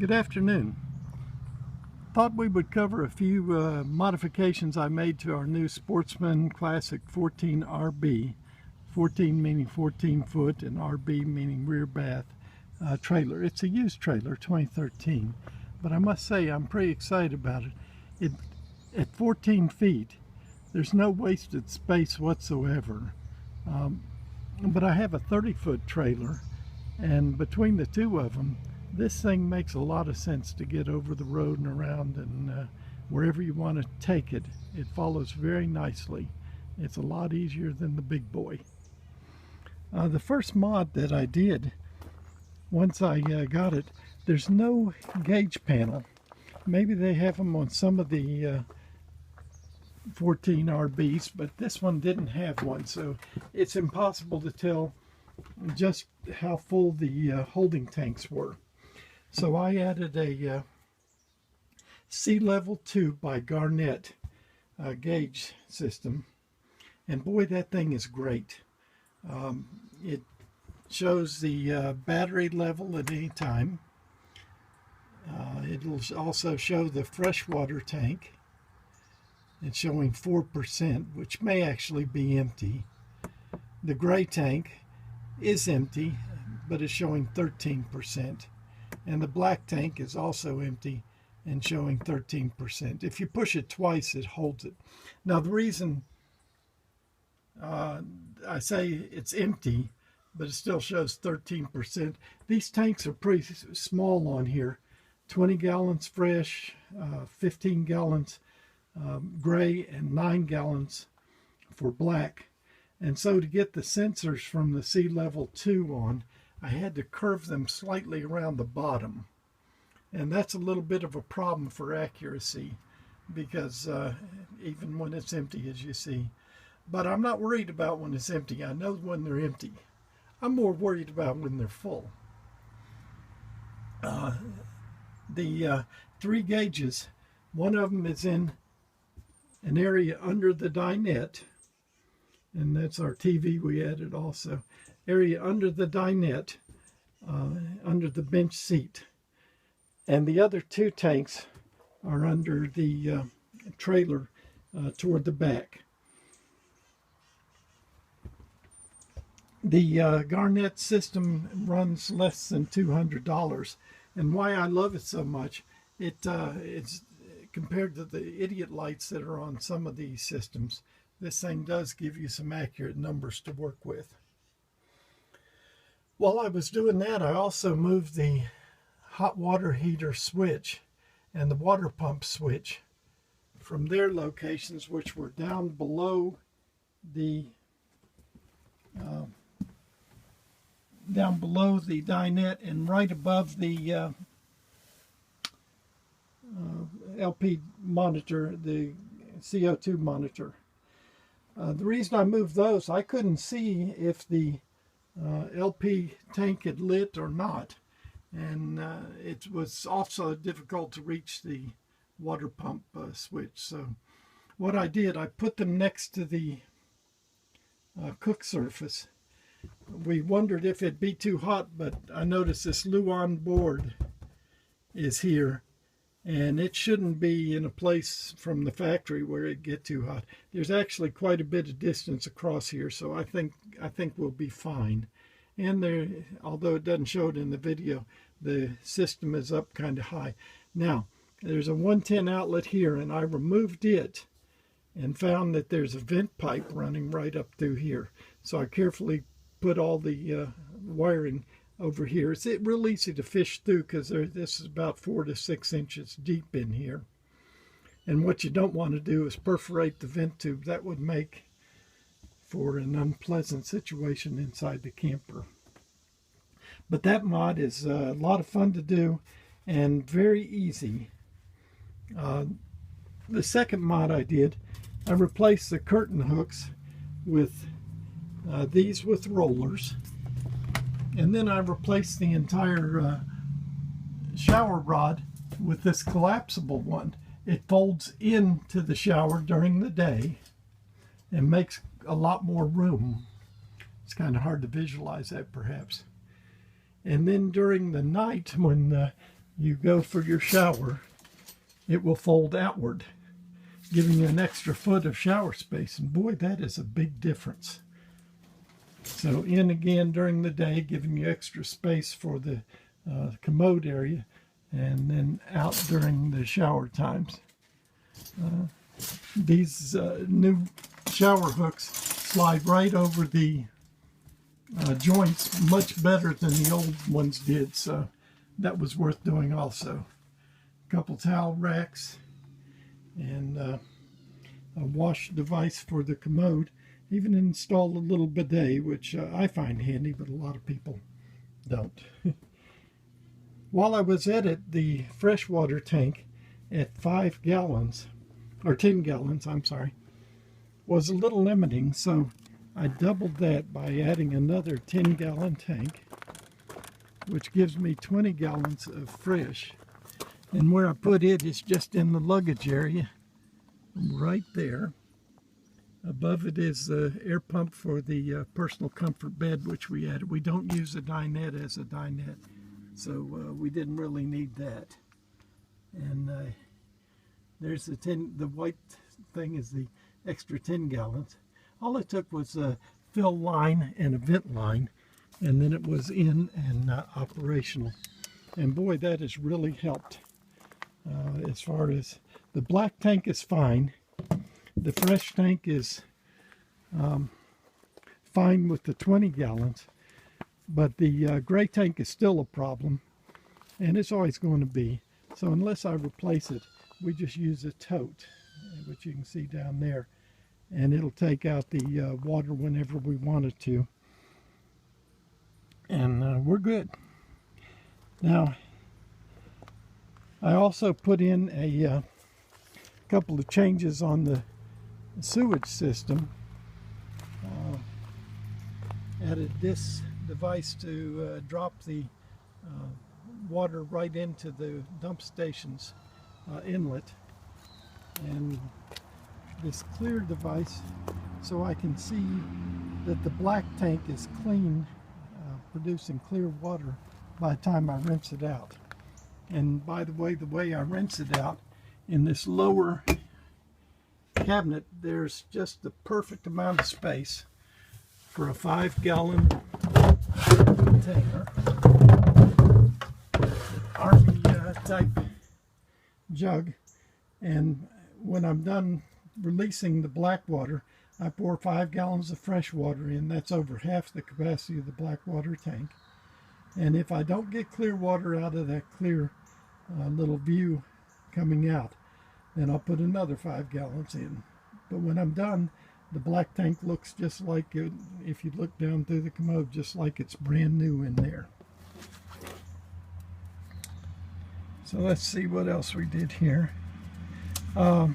Good afternoon. Thought we would cover a few modifications I made to our new Sportsman Classic 14RB, 14 meaning 14 foot and RB meaning rear bath trailer. It's a used trailer, 2013, but I must say I'm pretty excited about it. At 14 feet, there's no wasted space whatsoever, but I have a 30-foot trailer, and between the two of them, this thing makes a lot of sense to get over the road and around, and wherever you want to take it, it follows very nicely. It's a lot easier than the big boy. The first mod that I did, once I got it, there's no gauge panel. Maybe they have them on some of the 14RBs, but this one didn't have one, so it's impossible to tell just how full the holding tanks were. So I added a SeeLevel II by Garnett gauge system, and boy, that thing is great. It shows the battery level at any time. It'll also show the freshwater tank. It's showing 4%, which may actually be empty. The gray tank is empty, but it's showing 13%. And the black tank is also empty and showing 13%. If you push it twice, it holds it. Now, the reason I say it's empty, but it still shows 13%, these tanks are pretty small on here. 20 gallons fresh, 15 gallons gray, and 9 gallons for black. And so to get the sensors from the SeeLevel II on, I had to curve them slightly around the bottom. And that's a little bit of a problem for accuracy, because even when it's empty, as you see. But I'm not worried about when it's empty. I know when they're empty. I'm more worried about when they're full. The 3 gauges, one of them is in an area under the dinette, and that's our TV we added also. Area under the dinette, under the bench seat. And the other 2 tanks are under the trailer toward the back. The Garnett system runs less than $200, and why I love it so much, it's compared to the idiot lights that are on some of these systems, this thing does give you some accurate numbers to work with. While I was doing that, I also moved the hot water heater switch and the water pump switch from their locations, which were down below the dinette and right above the LP monitor, the CO2 monitor. The reason I moved those, I couldn't see if the LP tank had lit or not, and it was also difficult to reach the water pump switch. So what I did, I put them next to the cook surface. We wondered if it'd be too hot, but I noticed this Luan board is here, and it shouldn't be in a place from the factory where it get too hot. There's actually quite a bit of distance across here, so I think we'll be fine. And there, although it doesn't show it in the video, the system is up kind of high. Now, there's a 110 outlet here, and I removed it and found that there's a vent pipe running right up through here. So I carefully put all the wiring over here. It's real easy to fish through, because this is about 4 to 6 inches deep in here. And what you don't want to do is perforate the vent tube. That would make for an unpleasant situation inside the camper. But that mod is a lot of fun to do and very easy. The second mod I did, I replaced the curtain hooks with these with rollers. And then I replaced the entire shower rod with this collapsible one. It folds into the shower during the day and makes a lot more room. It's kind of hard to visualize that perhaps. And then during the night, when you go for your shower, it will fold outward, giving you an extra foot of shower space. And boy, that is a big difference. So in again during the day, giving you extra space for the commode area, and then out during the shower times. These new shower hooks slide right over the joints much better than the old ones did, so that was worth doing also. A couple towel racks and a wash device for the commode. Even installed a little bidet, which I find handy, but a lot of people don't. While I was at it, the freshwater tank at 5 gallons, or 10 gallons, I'm sorry, was a little limiting, so I doubled that by adding another 10-gallon tank, which gives me 20 gallons of fresh. And where I put it is just in the luggage area, right there. Above it is the air pump for the personal comfort bed, which we added. We don't use a dinette as a dinette, so we didn't really need that. And there's the white thing is the extra 10 gallons. All it took was a fill line and a vent line, and then it was in and operational. And boy, that has really helped. As far as the black tank is fine. The fresh tank is fine with the 20 gallons, but the gray tank is still a problem, and it's always going to be. So unless I replace it, we just use a tote, which you can see down there, and it'll take out the water whenever we want it to, and we're good. Now, I also put in a couple of changes on the sewage system. Added this device to drop the water right into the dump station's inlet, and this clear device so I can see that the black tank is clean, producing clear water by the time I rinse it out. And by the way I rinse it out, in this lower cabinet there's just the perfect amount of space for a 5-gallon container, Army type jug. And when I'm done releasing the black water, I pour 5 gallons of fresh water in. That's over half the capacity of the black water tank. And if I don't get clear water out of that clear little view coming out, then I'll put another 5 gallons in. But when I'm done, the black tank looks just like it, if you look down through the commode, just like it's brand new in there. So let's see what else we did here. I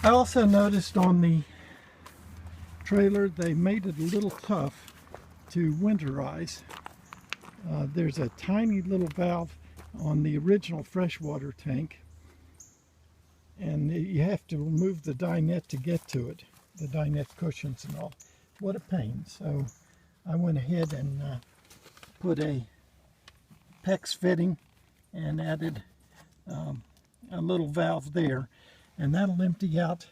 also noticed on the trailer they made it a little tough to winterize. There's a tiny little valve on the original freshwater tank, and you have to remove the dinette to get to it, the dinette cushions and all. What a pain. So I went ahead and put a PEX fitting and added a little valve there, and that'll empty out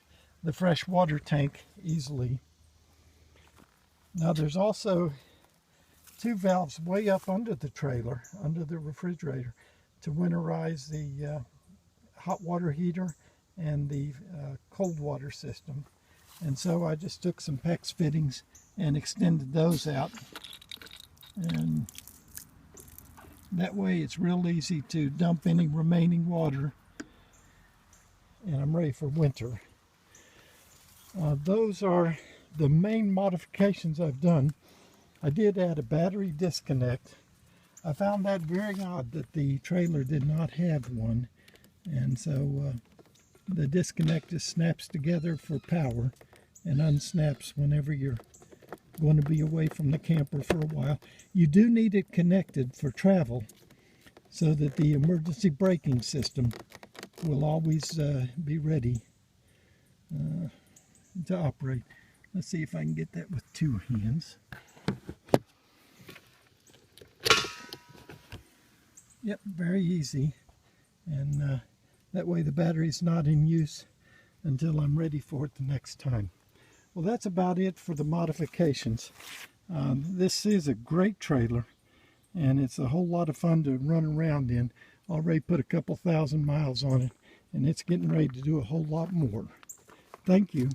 the freshwater tank easily. Now there's also 2 valves way up under the trailer, under the refrigerator, to winterize the hot water heater and the cold water system. And so I just took some PEX fittings and extended those out, and that way it's real easy to dump any remaining water, and I'm ready for winter. Those are the main modifications I've done. I did add a battery disconnect. I found that very odd that the trailer did not have one, and so the disconnect just snaps together for power and unsnaps whenever you're going to be away from the camper for a while. You do need it connected for travel so that the emergency braking system will always be ready to operate. Let's see if I can get that with 2 hands. Yep, very easy. And that way the battery's not in use until I'm ready for it the next time. Well, that's about it for the modifications. This is a great trailer, and it's a whole lot of fun to run around in. Already put a couple thousand miles on it, and it's getting ready to do a whole lot more. Thank you.